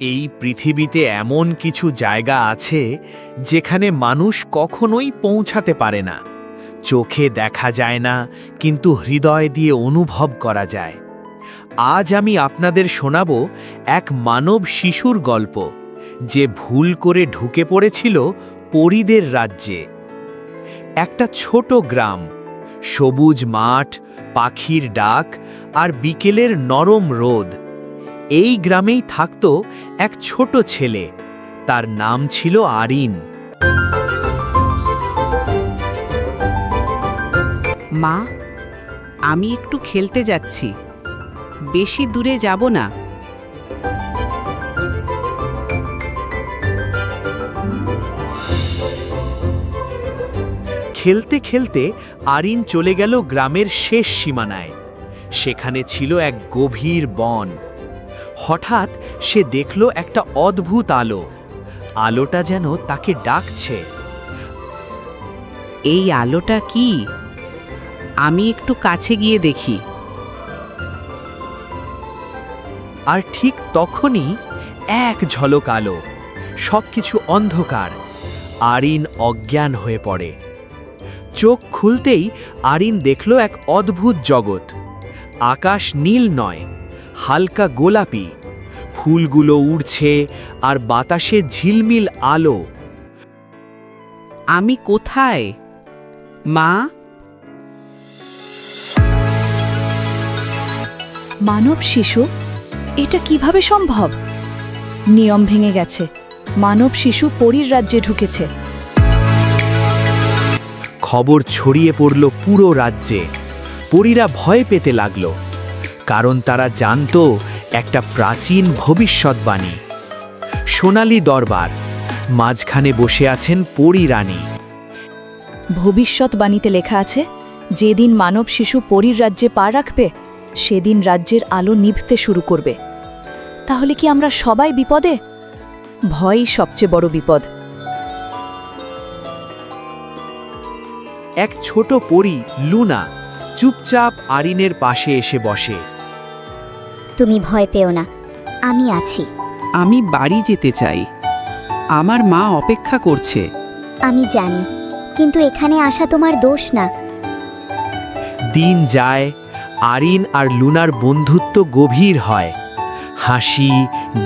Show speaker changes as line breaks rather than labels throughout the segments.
এই পৃথিবীতে এমন কিছু জায়গা আছে যেখানে মানুষ কখনোই পৌঁছাতে পারে না। চোখে দেখা যায় না, কিন্তু হৃদয় দিয়ে অনুভব করা যায়। আজ আমি আপনাদের শোনাব এক মানব শিশুর গল্প, যে ভুল করে ঢুকে পড়েছিল পরীদের রাজ্যে। একটা ছোট গ্রাম, সবুজ মাঠ, পাখির ডাক আর বিকেলের নরম রোদ। এই গ্রামেই থাকত এক ছোট ছেলে, তার নাম ছিল আরিন।
মা, আমি একটু খেলতে যাচ্ছি, বেশি দূরে যাব না।
খেলতে খেলতে আরিন চলে গেল গ্রামের শেষ সীমানায়। সেখানে ছিল এক গভীর বন। হঠাৎ সে দেখল একটা অদ্ভুত আলো। আলোটা যেন তাকে ডাকছে।
এই আলোটা কি? আমি একটু কাছে গিয়ে দেখি।
আর ঠিক তখনই এক ঝলক আলো, সবকিছু অন্ধকার। আরিন অজ্ঞান হয়ে পড়ে। চোখ খুলতেই আরিন দেখল এক অদ্ভুত জগৎ। আকাশ নীল নয়, হালকা গোলাপি। ফুলগুলো উড়ছে আর বাতাসে ঝিলমিল আলো।
আমি কোথায়, মা?
মানব শিশু? এটা কিভাবে সম্ভব? নিয়ম ভেঙে গেছে। মানব শিশু পরীর রাজ্যে ঢুকেছে।
খবর ছড়িয়ে পড়ল পুরো রাজ্যে। পরীরা ভয় পেতে লাগল, কারণ তারা জানত একটা প্রাচীন ভবিষ্যৎবাণী। সোনালী দরবার, মাঝখানে বসে আছেন পরী রানী।
ভবিষ্যৎবাণীতে লেখা আছে, যেদিন মানব শিশু পরীর রাজ্যে পা রাখবে, সেদিন রাজ্যের আলো নিভতে শুরু করবে। তাহলে কি আমরা সবাই বিপদে? ভয়ই সবচেয়ে বড় বিপদ।
এক ছোট পরী, লুনা, চুপচাপ আরিনের পাশে এসে বসে।
তুমি ভয় পেও না, আমি আছি।
আমি বাড়ি যেতে চাই, আমার মা অপেক্ষা করছে।
আমি জানি, কিন্তু এখানে আসা তোমার দোষ না।
দিন যায়, আরিন আর লুনার বন্ধুত্ব গভীর হয়। হাসি,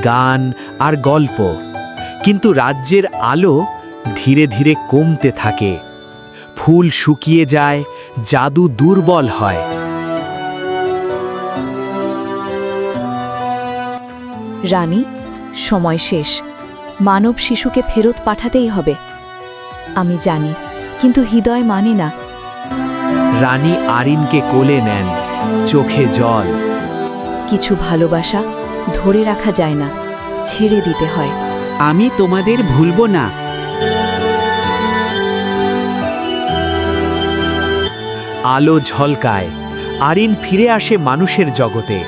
গান আর গল্প। কিন্তু রাজ্যের আলো ধীরে ধীরে কমতে থাকে। ফুল শুকিয়ে যায়, জাদু দুর্বল হয়।
রানী, সময় শেষ। মানব শিশুকে ফেরত পাঠাতেই হবে। আমি জানি, কিন্তু হৃদয় মানে না।
রানী আরিনকে কোলে নেন, চোখে জল।
কিছু ভালোবাসা ধরে রাখা যায় না, ছেড়ে দিতে হয়।
আমি তোমাদের ভুলব না।
আলো ঝলকায়, আরিন ফিরে আসে মানুষের জগতে,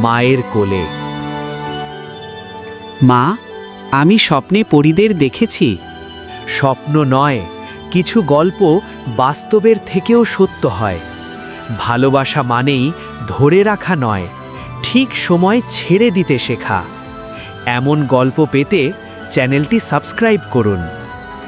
মায়ের কোলে।
মা, আমি স্বপ্নে পরীদের দেখেছি।
স্বপ্ন নয়, কিছু গল্প বাস্তবের থেকেও সত্য হয়। ভালোবাসা মানেই ধরে রাখা নয়, ঠিক সময় ছেড়ে দিতে শেখা। এমন গল্প পেতে চ্যানেলটি সাবস্ক্রাইব করুন।